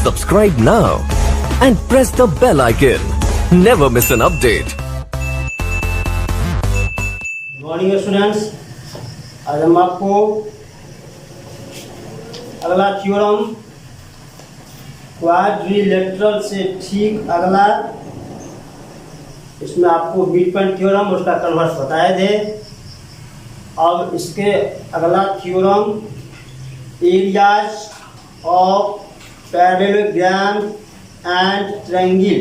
Subscribe now and press the bell icon. Never miss an update. Morning students, आज हम आपको अगला theorem quadrilateral से ठीक अगला, इसमें आपको मिड पॉइंट थ्योरम उसका कन्वर्स बताए थे। अब इसके अगला theorem areas of parallelogram and triangle,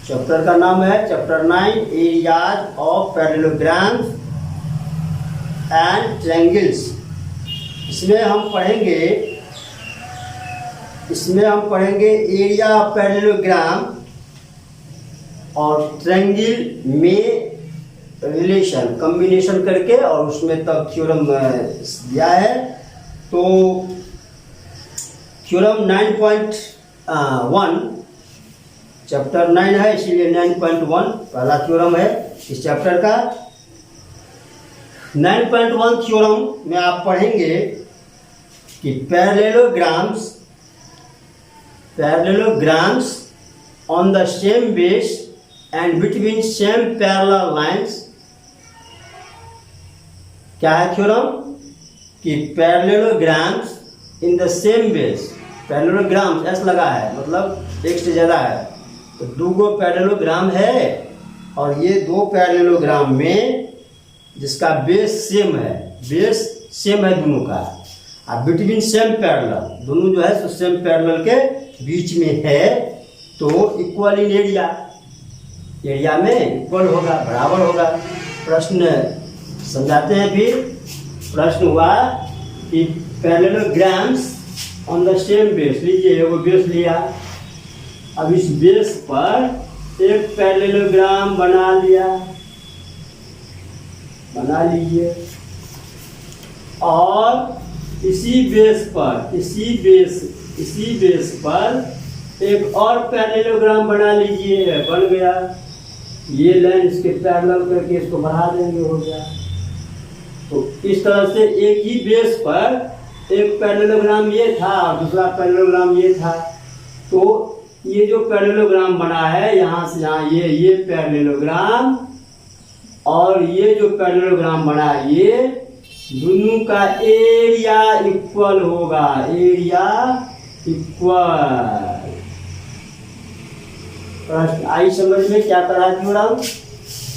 chapter का नाम है chapter 9 areas of parallelograms and triangles. इसमें हम पढ़ेंगे एरिया ऑफ पैरेललोग्राम और ट्रायंगल में रिलेशन कॉम्बिनेशन करके, और उसमें तब थ्योरम दिया है। तो थ्योरम 9.1 चैप्टर 9 है, इसीलिए 9.1 पहला थ्योरम है इस चैप्टर का। 9.1 थ्योरम में आप पढ़ेंगे कि parallelograms on the same base and between same parallel lines. क्या है थ्योरम कि parallelograms in the same base, parallelograms S लगा है मतलब एक से ज़्यादा है, तो दो गो पैरेललोग्राम है और ये दो पैरेललोग्राम में जिसका बेस सेम है, दोनों का, और बिटवीन सेम पैरेलल, दोनों जो है सो सेम पैरेलल के बीच में है, तो इक्वल इन एरिया में इक्वल होगा, बराबर होगा। प्रश्न समझाते हैं। फिर प्रश्न हुआ कि parallelograms on the same base, लीजिए वो बेस लिया, अब इस बेस पर एक पैरेललोग्राम बना लीजिए, और इसी बेस पर एक और पैरेललोग्राम बना लीजिए, बन गया। ये लाइन इसके पैरेलल करके इसको बढ़ा देंगे, हो गया। तो इस तरह से एक ही बेस पर एक पैरेललोग्राम ये था और दूसरा पैरेललोग्राम ये था, तो ये जो पैरेललोग्राम बना है यहाँ से यहाँ, ये पैरेललोग्राम और ये जो पैरेललोग्राम बना है, ये दोनों का एरिया इक्वल होगा, एरिया इक्वल। आई समझ में क्या करा थ्योरम?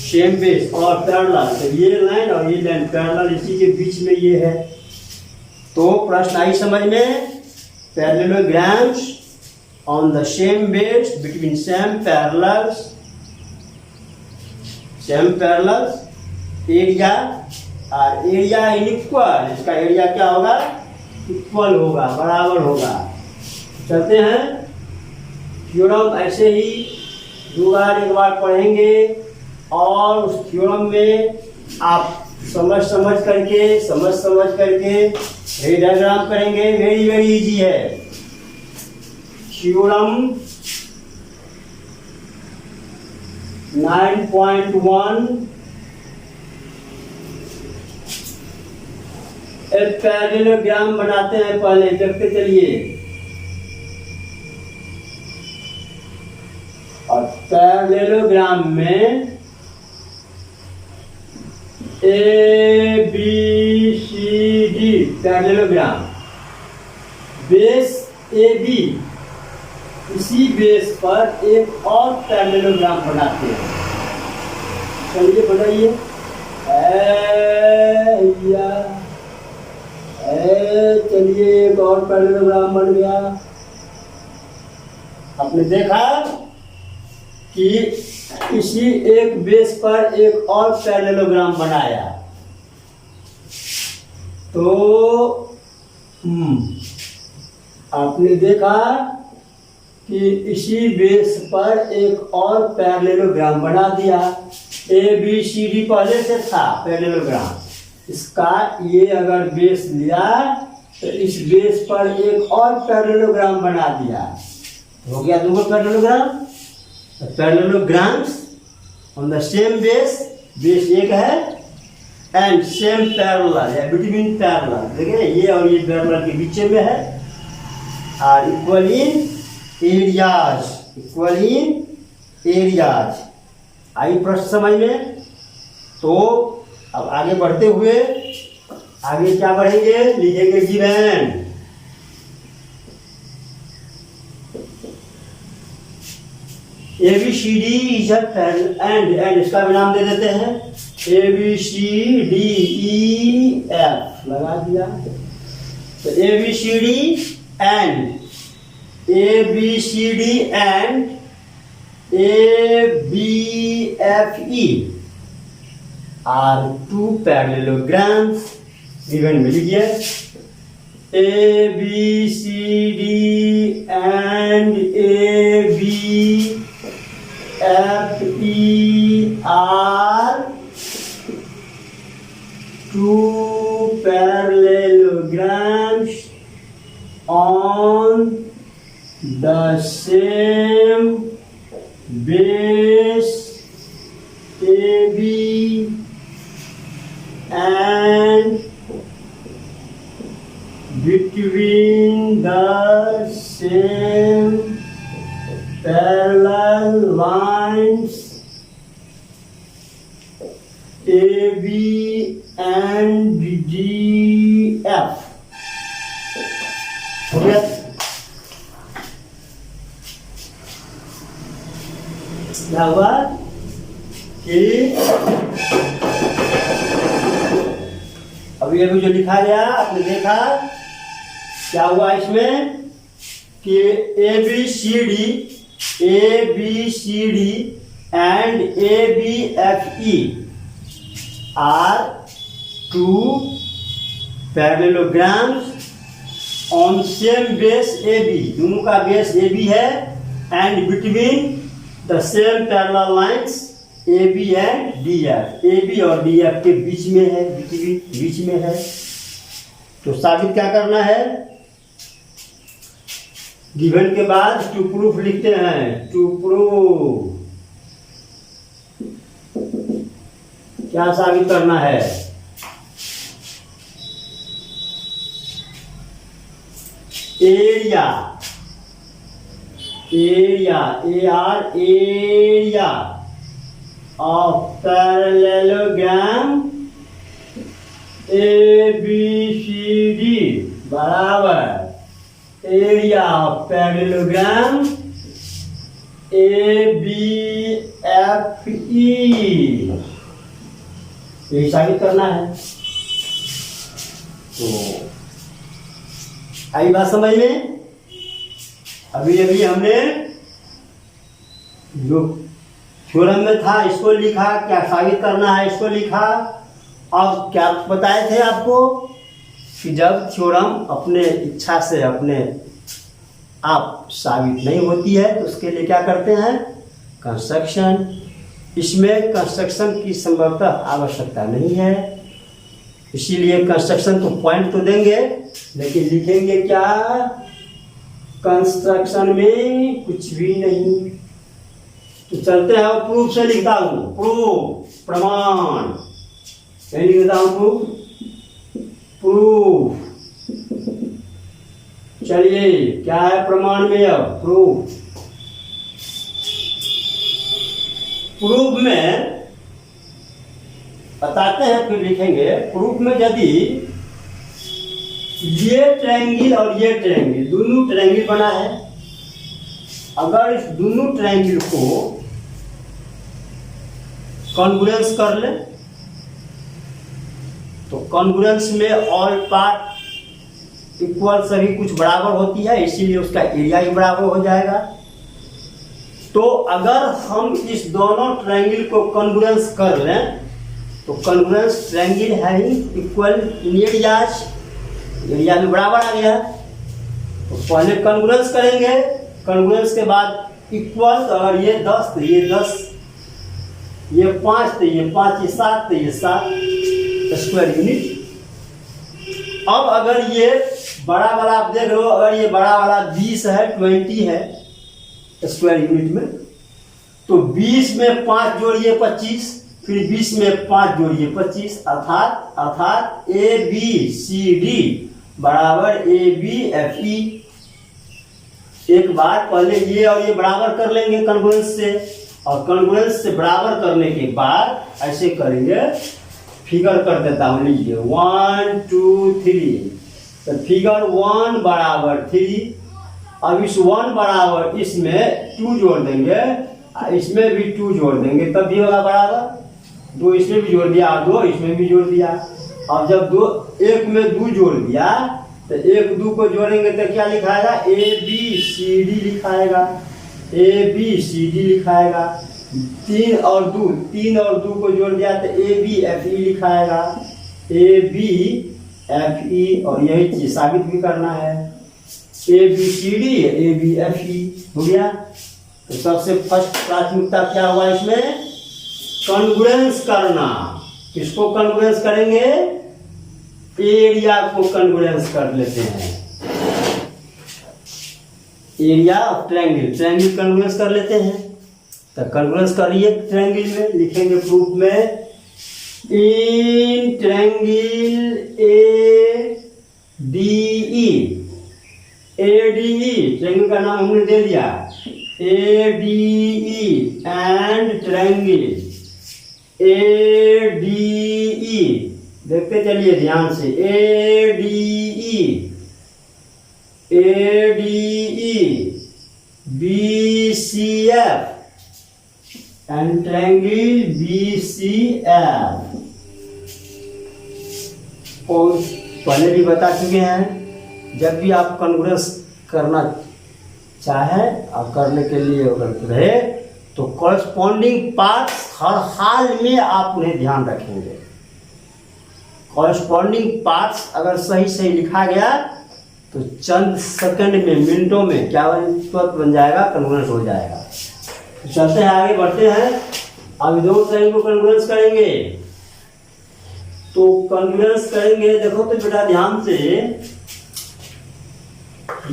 सेम बेस और पैरेलल, तो ये लाइन और ये लाइन पैरेलल, इसी के बीच में ये है। तो प्रश्न आई समझ में? Parallelograms on the same base between same parallels, area और area इनइक्वल, इसका एरिया क्या होगा? इक्वल होगा, बराबर होगा। चलते हैं थ्योरम, ऐसे ही एक बार पढ़ेंगे और उस थ्योरम में आप समझ करके डायग्राम करेंगे। वेरी इजी है। थ्योरम 9.1 एक पैरेललोग्राम बनाते हैं, पहले देखते चलिए। और पैरेललोग्राम में A B C D parallelogram, base A B, इसी बेस पर एक और पैरेललोग्राम बनाते हैं। चलिए बनाइए। चलिए एक और पैरेललोग्राम बन गया। आपने देखा कि इसी एक बेस पर एक और पैरेललोग्राम बनाया, तो आपने देखा कि इसी बेस पर एक और पैरेललोग्राम बना दिया। ए बी सी डी पहले से था पैरेललोग्राम, इसका ये अगर बेस लिया तो इस बेस पर एक और पैरेललोग्राम बना दिया, हो गया दो parallelogram. Parallelograms on the same base एक है, एंड सेम पैरेलल है, बिटवीन पैरेलल, देखिए ये और ये पैरेलल के बीच में है, are equal in areas, equal in areas. आई प्रश्न समझ में? तो अब आगे बढ़ते हुए आगे क्या बढ़ेंगे, लिखेंगे गिवन। ABCD इज एंड इसका भी नाम दे देते हैं ABCDEF, लगा दिया। तो ABCD and ABFE are two parallelograms. Given में लिखिए ABCD and ABFE are two parallelograms on the same base AB and between the same parallel lines AB and DF। हो गया? क्या हुआ कि अभी अभी जो लिखा गया आपने देखा क्या हुआ इसमें कि ABCD and ABFE are two parallelograms on same base AB, दोनों का बेस AB है, and between the same parallel lines AB and DF, AB और DF के बीच में है, बीच में है। तो साबित क्या करना है, गिवन के बाद टू प्रूफ लिखते हैं, टू प्रूफ क्या साबित करना है, area area of parallelogram ABCD बराबर एरिया ऑफ पैरेललोग्राम ABFE, यही साबित करना है। तो आई बात समझ में? अभी अभी हमने जो थ्योरम में था इसको लिखा, क्या साबित करना है इसको लिखा। अब क्या बताए थे आपको कि जब थ्योरम अपने इच्छा से अपने आप साबित नहीं होती है तो उसके लिए क्या करते हैं, कंस्ट्रक्शन। इसमें कंस्ट्रक्शन की संभवतः आवश्यकता नहीं है, इसीलिए कंस्ट्रक्शन तो पॉइंट तो देंगे लेकिन लिखेंगे क्या, कंस्ट्रक्शन में कुछ भी नहीं। तो चलते हैं प्रूफ से लिखता हूं, प्रूफ प्रमाण नहीं लिखता हूं, प्रूफ। चलिए क्या है प्रमाण में, अब प्रूफ में बताते हैं फिर लिखेंगे। प्रूफ में यदि ये ट्रायंगल और ये ट्रायंगल दोनों ट्रायंगल बना है, अगर इस दोनों ट्रायंगल को कॉन्ग्रुएंस कर ले तो कॉन्ग्रुएंस में ऑल पार्ट इक्वल सभी कुछ बराबर होती है, इसीलिए उसका एरिया ही बराबर हो जाएगा। तो अगर हम इस दोनों ट्रायंगल को कॉन्ग्रुएंस कर लें तो कॉन्ग्रुएंस ट्रायंगल है ही इक्वल इन एरियाज, एरिया भी बराबर आ गया। तो पहले कॉन्ग्रुएंस करेंगे, कॉन्ग्रुएंस के बाद इक्वल, अगर ये 10 तो ये 10, ये 5 तो ये 5, ये 7 तो ये 7 स्क्वायर यूनिट। अब अगर ये बड़ा वाला आप देख रहे हो, अगर ये बड़ा वाला 20 है 20 है स्क्वायर यूनिट में, तो 20 में 5 जोड़िए 25, फिर 20 में 5 जोड़िए 25, अर्थात ABCD बराबर ABFE। एक बार पहले ये और ये बराबर कर लेंगे कॉन्ग्रुएंस से, और कॉन्ग्रुएंस से बराबर करने के बाद ऐसे करेंगे, फिगर कर देता हूँ, लीजिए 1 2 3, तो फिगर 1 बराबर 3। अब इस 1 बराबर इसमें 2 जोड़ देंगे, इसमें भी 2 जोड़ देंगे, तब भी होगा बराबर। 2 इसमें भी जोड़ दिया और 2 इसमें भी जोड़ दिया। अब जब 2 एक में 2 जोड़ दिया तो 1 2 को जोड़ेंगे तो क्या लिखाएगा, ABCD लिखाएगा, ABCD लिखाएगा। 3 और 2 को जोड़ दिया तो ABFE लिखाएगा, ABFE। और यही चीज साबित भी करना है, ABCD ABFE हो गया। तो सबसे फर्स्ट प्राथमिकता क्या हुआ इसमें, कॉन्ग्रुएंस करना। किसको कॉन्ग्रुएंस करेंगे, एरिया को कॉन्ग्रुएंस कर लेते हैं, एरिया ऑफ ट्रायंगल कॉन्ग्रुएंस कर लेते हैं। तो कॉन्ग्रुएंस करिए ट्रायंगल में, लिखेंगे प्रूफ में, इन ट्रायंगल ADE ट्रायंगल का नाम हमने दे दिया, ADE एंड ट्रायंगल ADE, देखते चलिए ध्यान से, ADE BCF and triangle BCF। और पहले भी बता चुके हैं, जब भी आप कॉन्ग्रुएंस करना चाहे और करने के लिए अगर रहे तो कॉरेस्पॉन्डिंग पार्ट्स हर हाल में आप उन्हें ध्यान रखेंगे। कॉरेस्पॉन्डिंग पार्ट्स अगर सही सही लिखा गया तो चंद सेकंड में, मिनटों में क्या तुरंत बन जाएगा, कॉन्ग्रुएंस हो जाएगा। तो चलते हैं आगे बढ़ते हैं। अब दो ट्रायंगल को कॉन्ग्रुएंस करेंगे, तो कॉन्ग्रुएंस करेंगे, देखो तो बेटा ध्यान से,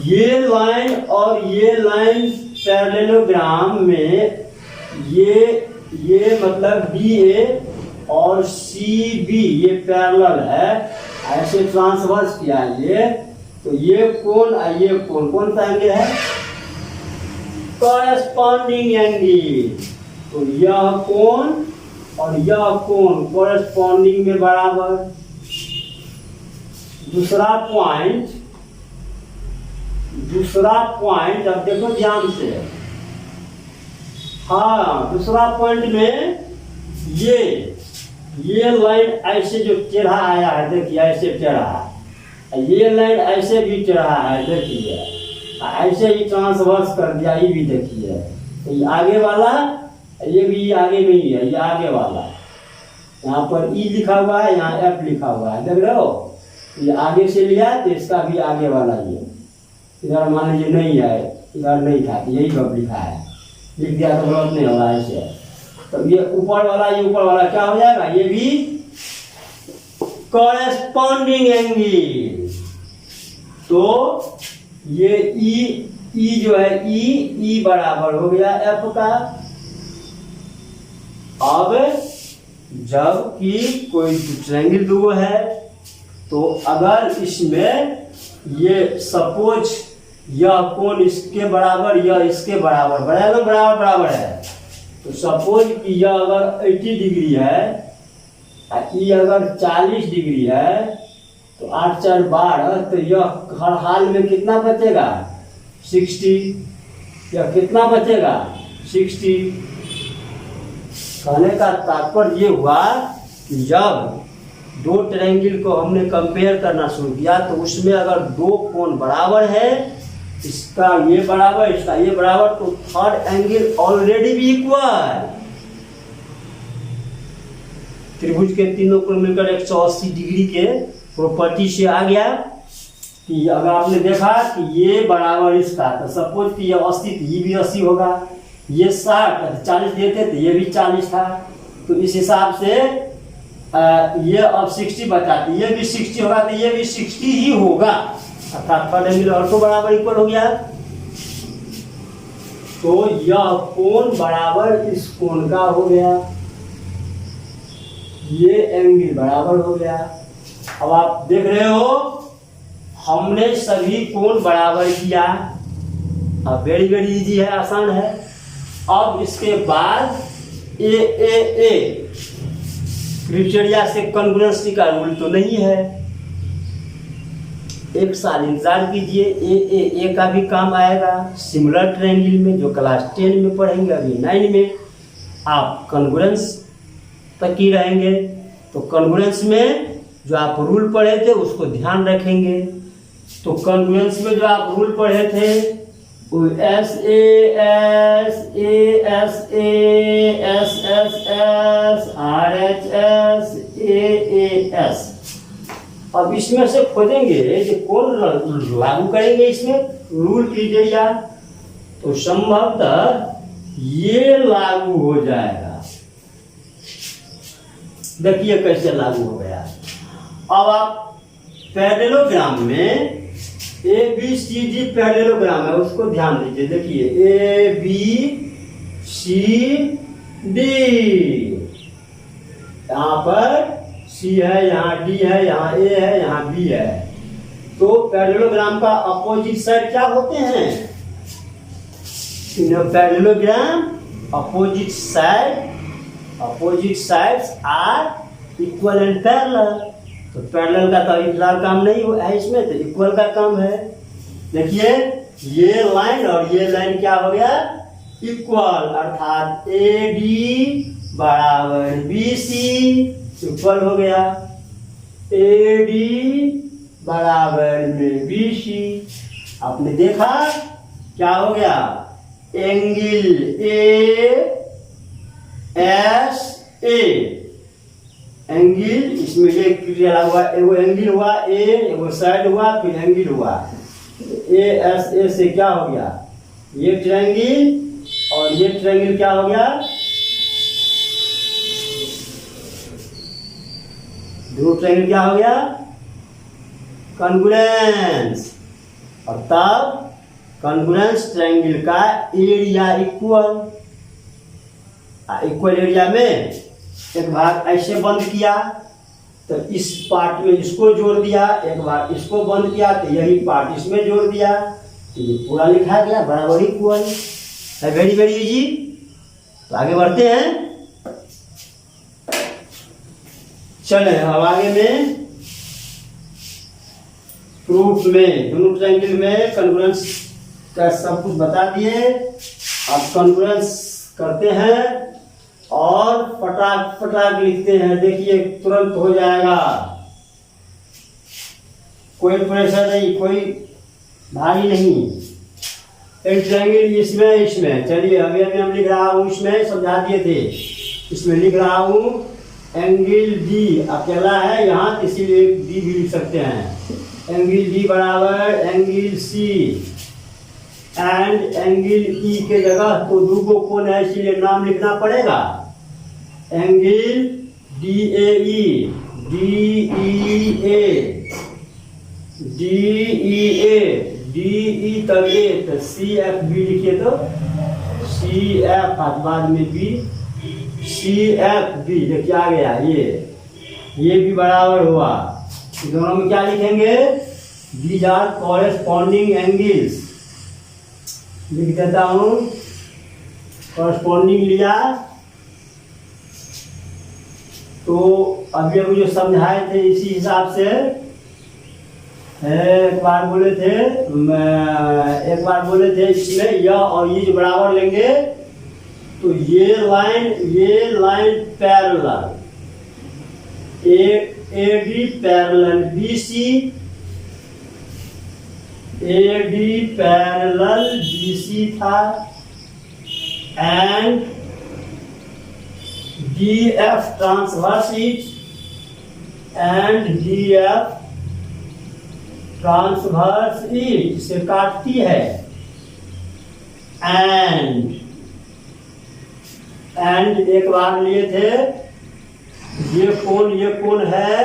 ये लाइन और ये लाइन पैरेललोग्राम में ये मतलब BA और CB ये पैरेलल है, ऐसे ट्रांसवर्स किया ये, तो ये कोण ये कोण कौन सा एंगल है, कॉरेस्पॉन्डिंग एंगल। तो यह कोण और यह कोण कॉरेस्पॉन्डिंग में बराबर। दूसरा पॉइंट अब देखो ध्यान से, हाँ दूसरा पॉइंट में ये लाइन ऐसे जो टेढ़ा आया है, देखिए ऐसे टेढ़ा है, ये लाइन ऐसे भी टेढ़ा है, देखिए ऐसे ही ट्रांसवर्स कर दिया, ये भी देखिए, तो ये आगे वाला, ये भी आगे में ही है, ये आगे वाला, यहाँ पर E लिखा हुआ है, यहाँ F लिखा हुआ है, देख रहे हो, ये आगे से लिया तो इसका भी आगे वाला ये, इधर मान लीजिए नहीं है, इधर नहीं था, यही सब लिखा है, लिख दिया तो गलत नहीं होगा ऐसे। तो ये ऊपर वाला क्या हो जाएगा, ये भी कॉरेस्पॉन्डिंग एंगल। तो ये ई जो है ई बराबर हो गया F का। अब जब कि कोई ट्रायंगल दो है, तो अगर इसमें ये सपोज यह कोण इसके बराबर, यह इसके बराबर, बराबर है, तो सपोज कि यह अगर 80 डिग्री है, ये अगर 40 डिग्री है, तो 8 4 12, तो यह हर हाल में कितना बचेगा, 60। यह कितना बचेगा, 60। कहने का तात्पर्य ये हुआ कि जब दो ट्रायंगल को हमने कंपेयर करना शुरू किया, तो उसमें अगर दो कोण बराबर है, इसका ये बराबर, इसका ये बराबर, तो थर्ड एंगल ऑलरेडी भी इक्वल। त्रिभुज के तीनों कोण मिलकर 180 डिग्री के प्रॉपर्टी से आ गया कि अगर आपने देखा कि ये बराबर इसका, तो सपोज कि ये 80 तो ये भी 80 होगा, ये 60 40 देते तो ये भी 40 था, तो इस हिसाब से ये अब 60 बचा, तो ये भी 60 होगा, तो ये भी 60 ही होगा, अर्थात थर्ड एंगल और तो बराबर इक्वल हो गया। तो यह कोण बराबर इस कोण का हो गया, ये एंगल बराबर हो गया। अब आप देख रहे हो, हमने सभी कोण बराबर किया, अब वेरी इजी है, आसान है। अब इसके बाद ए क्राइटेरिया से कॉन्ग्रुएंसी का रूल तो नहीं है, एक साल इंतजार कीजिए, ए का भी काम आएगा सिमिलर ट्रायंगल में, जो क्लास 10 में पढ़ेंगे, अभी 9 में आप कॉन्ग्रुएंस तक ही रहेंगे। तो कॉन्ग्रुएंस में जो आप रूल पढ़े थे उसको ध्यान रखेंगे। तो कॉन्ग्रुएंस में जो आप रूल पढ़े थे वो S S R H S. अब इसमें से खोजेंगे कि कौन लागू करेंगे इसमें रूल क्राइटेरिया, तो संभवतः ये लागू हो जाएगा। देखिए कैसे लागू हो गया। अब आप पैरेललोग्राम में A B C D parallelogram है, उसको ध्यान दीजिए। देखिए ए बी सी डी, यहाँ पर सी है, यहाँ डी है, यहाँ ए है, यहाँ बी है। तो पैरेललोग्राम का अपोजिट साइड क्या होते हैं? In parallelogram opposite sides are equal and parallel. तो पैरेलल का तो इक्वल काम नहीं है इसमें, तो इक्वल का काम है। देखिए ये लाइन और ये लाइन क्या हो गया? इक्वल, अर्थात ए डी बराबर बी सी इक्वल हो गया। ए डी बराबर में बी सी, आपने देखा क्या हो गया? Angle A S A, angle इसमें ये क्रिया हुआ, एगो एंगल हुआ ए, एगो साइड हुआ, फिर एंगल हुआ। ए एस ए से क्या हो गया? ये ट्रायंगल और ये ट्रायंगल क्या हो गया? दो ट्रायंगल क्या हो गया? कॉन्ग्रुएंस। और तब कॉन्ग्रुएंस ट्रायंगल का एरिया इक्वल एरिया में एक भाग ऐसे बंद किया तो इस पार्ट में इसको जोड़ दिया, एक भाग इसको बंद किया तो यही पार्ट इसमें जोड़ दिया, तो ये पूरा लिखा गया बराबर इक्वल है। Very easy. तो आगे बढ़ते हैं, चले अब आगे में प्रूफ में दोनों ट्रायंगल में कॉन्ग्रुएंस का सब कुछ बता दिए। अब कॉन्ग्रुएंस करते हैं और फटाक लिखते हैं। देखिए तुरंत हो जाएगा, कोई प्रेशर नहीं, कोई भारी नहीं। एक ट्रायंगल इसमें चलिए अभी हम लिख रहा हूँ, इसमें समझा दिए थे। इसमें लिख रहा हूँ एंगल डी अकेला है यहाँ, इसीलिए डी भी लिख सकते हैं। एंगल डी बराबर angle C and angle E के जगह तो दो कोण है, इसीलिए नाम लिखना पड़ेगा। एंगल डी ए तब ए, तो सी एफ बी लिखिए, तो सी एफ बाद में बी, सी एफ बी। देखिए आ गया ये भी बराबर हुआ। दोनों में क्या लिखेंगे? These are corresponding angles. लिख देता हूं, कॉरेस्पॉन्डिंग लिया तो अभी जो समझाए थे इसी हिसाब से एक बार बोले थे इसमें यह और ये जो बराबर लेंगे तो ये line parallel, A D parallel B C, A D parallel B C था, and D F transversal, and D F transversal से काटती है, एंड एक बार लिए थे ये कौन है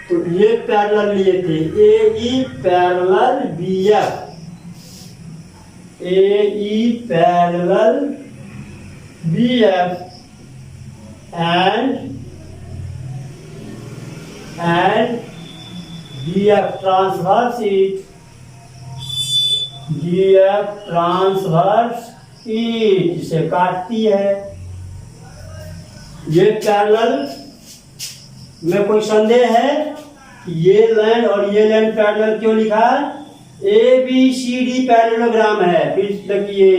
तो ये पैरेलल लिए थे, A E parallel B F, A E parallel B F, and D F transversal, D F transversal जिसे काटती है। ये पैरेलल में कोई संदेह है कि ये लाइन और ये लाइन पैरेलल क्यों लिखा? ABCD पैरेललोग्राम है। फिर देखिए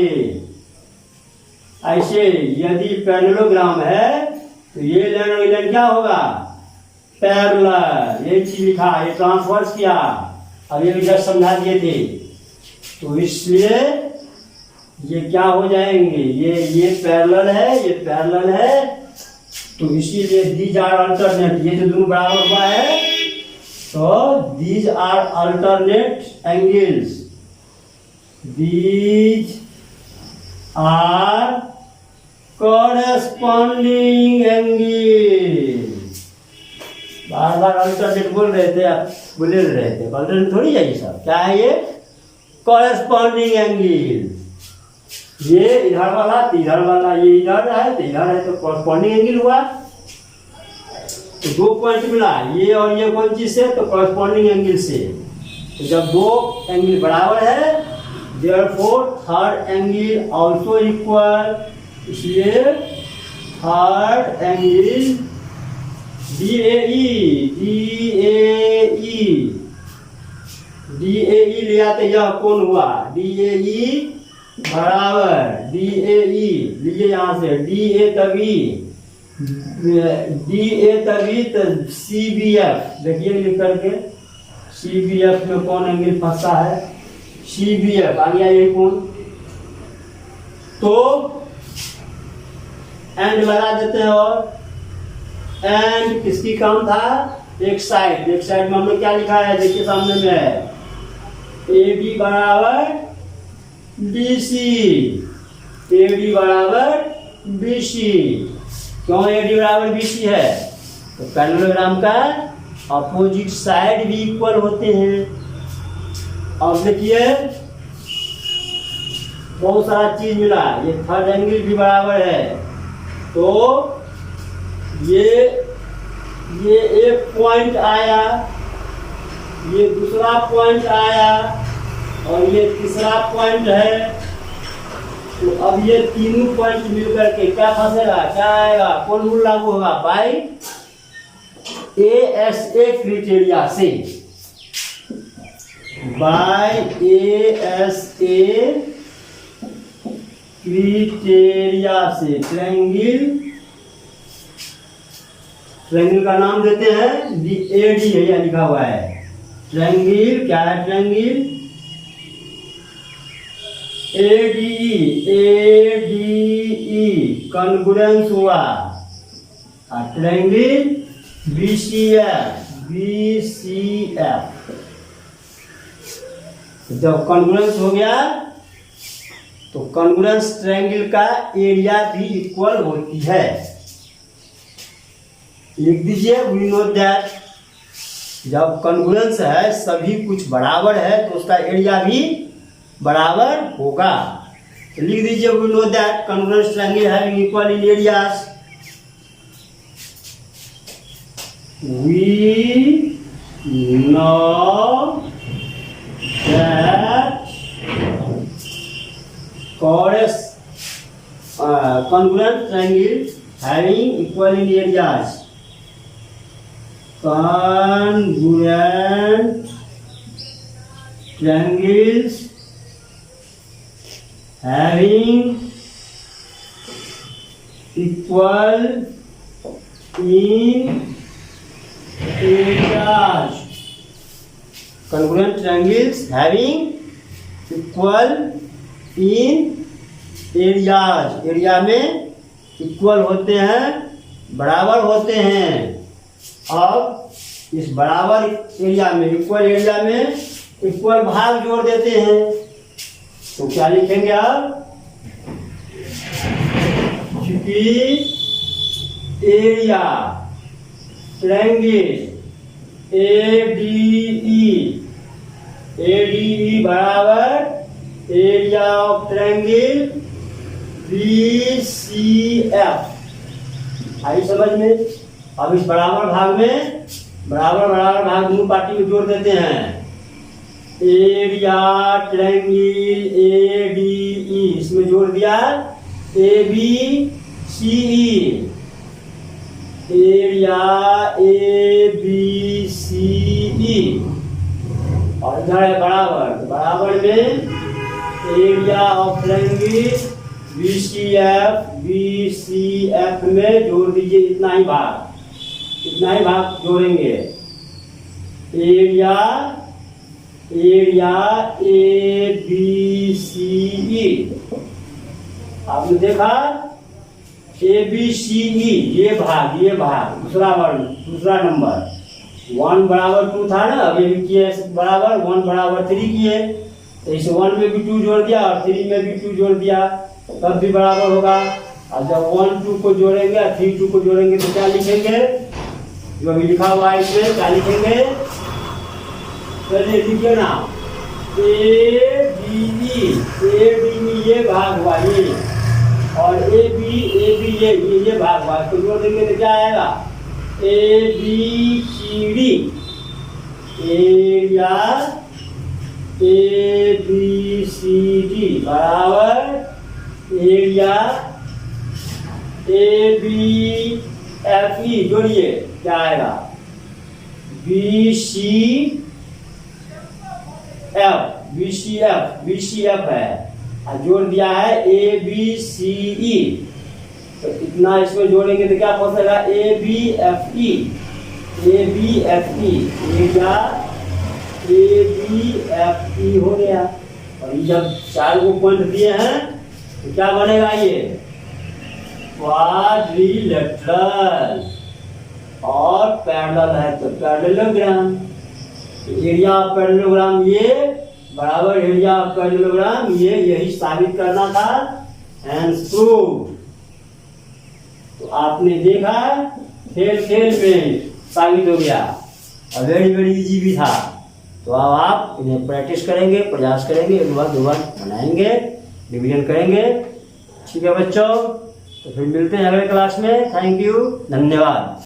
ऐसे यदि पैरेललोग्राम है तो ये लाइन और ये लाइन क्या होगा? पैरेलल। ये चीज लिखा, ये ट्रांसवर्स किया और ये इधर समझा दिए थे, तो इसलिए ये क्या हो जाएंगे? ये पैरेलल है, ये पैरेलल है, तो इसीलिए दीज आर अल्टरनेट। ये जो दोनों बराबर हुआ है तो these are alternate angles. These are corresponding angle. बार बार अल्टरनेट बोल रहे थे, आप बोले रहे थे, अल्टरनेट थोड़ी है ये सब। क्या है ये? Corresponding angle. ये इधर वाला तो इधर वाला, ये इधर है तो इधर है, तो कॉरेस्पॉन्डिंग एंगल हुआ। तो 2 पॉइंट मिला, ये और ये कौन चीज से? तो कॉरेस्पॉन्डिंग एंगल से। तो जब 2 एंगल बराबर है, therefore third angle also equal, इसलिए थर्ड एंगल DAE ले आते, यह कौन हुआ? DAE बराबर DAE लीजिए यहाँ से, DA तभी तो CBF देखिए लिख करके। CBF में कौन एंगल फंसा है? CBF आ गया ये कौन? तो एंड लगा देते हैं। और एंड किसकी काम था? एक साइड में हमने क्या लिखा है? देखिए सामने में है, AB बराबर BC। AD बराबर BC। क्यों AD बराबर BC है? तो पैरेललोग्राम का अपोजिट साइड भी इक्वल होते हैं। अब देखिए बहुत सारा चीज मिला, ये थर्ड एंगल भी बराबर है, तो ये एक पॉइंट आया, ये दूसरा पॉइंट आया और ये तीसरा पॉइंट है। तो अब ये तीनों पॉइंट मिलकर के क्या फंसेगा? क्या आएगा? कौन रूल लागू होगा? बाय ASA क्राइटेरिया से। बाय ASA क्राइटेरिया से ट्रायंगल का नाम देते हैं AD है, यह लिखा हुआ है ट्रायंगल। क्या है ट्रायंगल? ADE कॉन्ग्रुएंस हुआ। ट्रायंगल BCF जब कॉन्ग्रुएंस हो गया तो कॉन्ग्रुएंस ट्रायंगल का एरिया भी इक्वल होती है। लिख दीजिए, वी नो दैट जब कॉन्ग्रुएंस है, सभी कुछ बराबर है, तो उसका एरिया भी बराबर होगा। तो लिख दीजिए, we know that congruence triangle having equal in areas. We know that congruent triangle having equal in areas. Congruent triangles having equal in areas. Congruent triangles having equal in areas. Area में equal होते हैं, बराबर होते हैं। अब इस बराबर area में, इक्वल एरिया में इक्वल भाग जोड़ देते हैं, तो क्या लिखेंगे आप? चूंकि एरिया ट्रायंगल ADE बराबर एरिया ऑफ ट्रायंगल BCF। आई समझ में? अब इस बराबर भाग में बराबर भाग दोनों पार्टी में जोड़ देते हैं। एरिया ट्रायंगल ADE, इसमें जोड़ दिया ABCE, एरिया ABCE, और इधर है बराबर, बराबर में एरिया ऑफ ट्रायंगल BCF में जोड़ दीजिए इतना ही भाग जोड़ेंगे। एरिया ABCE, आपने देखा ABCE, ये भाग दूसरा नंबर 1 बराबर 2 था ना, अभी भी किए बराबर 1 बराबर 3 किए, तो इस 1 में भी 2 जोड़ दिया और 3 में भी 2 जोड़ दिया, तब भी बराबर होगा। और जब 1 2 को जोड़ेंगे और 3 2 को जोड़ेंगे तो क्या लिखेंगे, जो अभी लिखा हुआ है इसमें क्या लिखेंगे, चलिए लिखिए ना, ADE ये भाग हुआ ये, और AB ये भाग हुआ, तो जोड़ देंगे तो क्या आएगा, ABCD, एरिया ABCD बराबर एरिया ABFE, जोड़िए क्या आएगा, BCF है, और जोड़ दिया है ABCE, तो इतना इसमें जोड़ेंगे तो क्या पहुंचेगा, ABFE, एरिया ABFE हो गया। और ये जब 4 को पॉइंट दिए हैं तो क्या बनेगा, ये क्वाड्रिलेटरल, और पैरेलल है तो पैरेललोग्राम। एरिया ऑफ पैरेललोग्राम ये बराबर एरिया ऑफ पैरेललोग्राम ये, यही साबित करना था, हैंस प्रूव। तो आपने देखा, खेल में साबित हो गया, और वेरी इजी भी था। तो अब आप इन्हें प्रैक्टिस करेंगे, प्रयास करेंगे, एक बार 2 बार बनाएंगे, रिवीजन करेंगे। ठीक है बच्चों, तो फिर मिलते हैं अगले क्लास में। थैंक यू, धन्यवाद।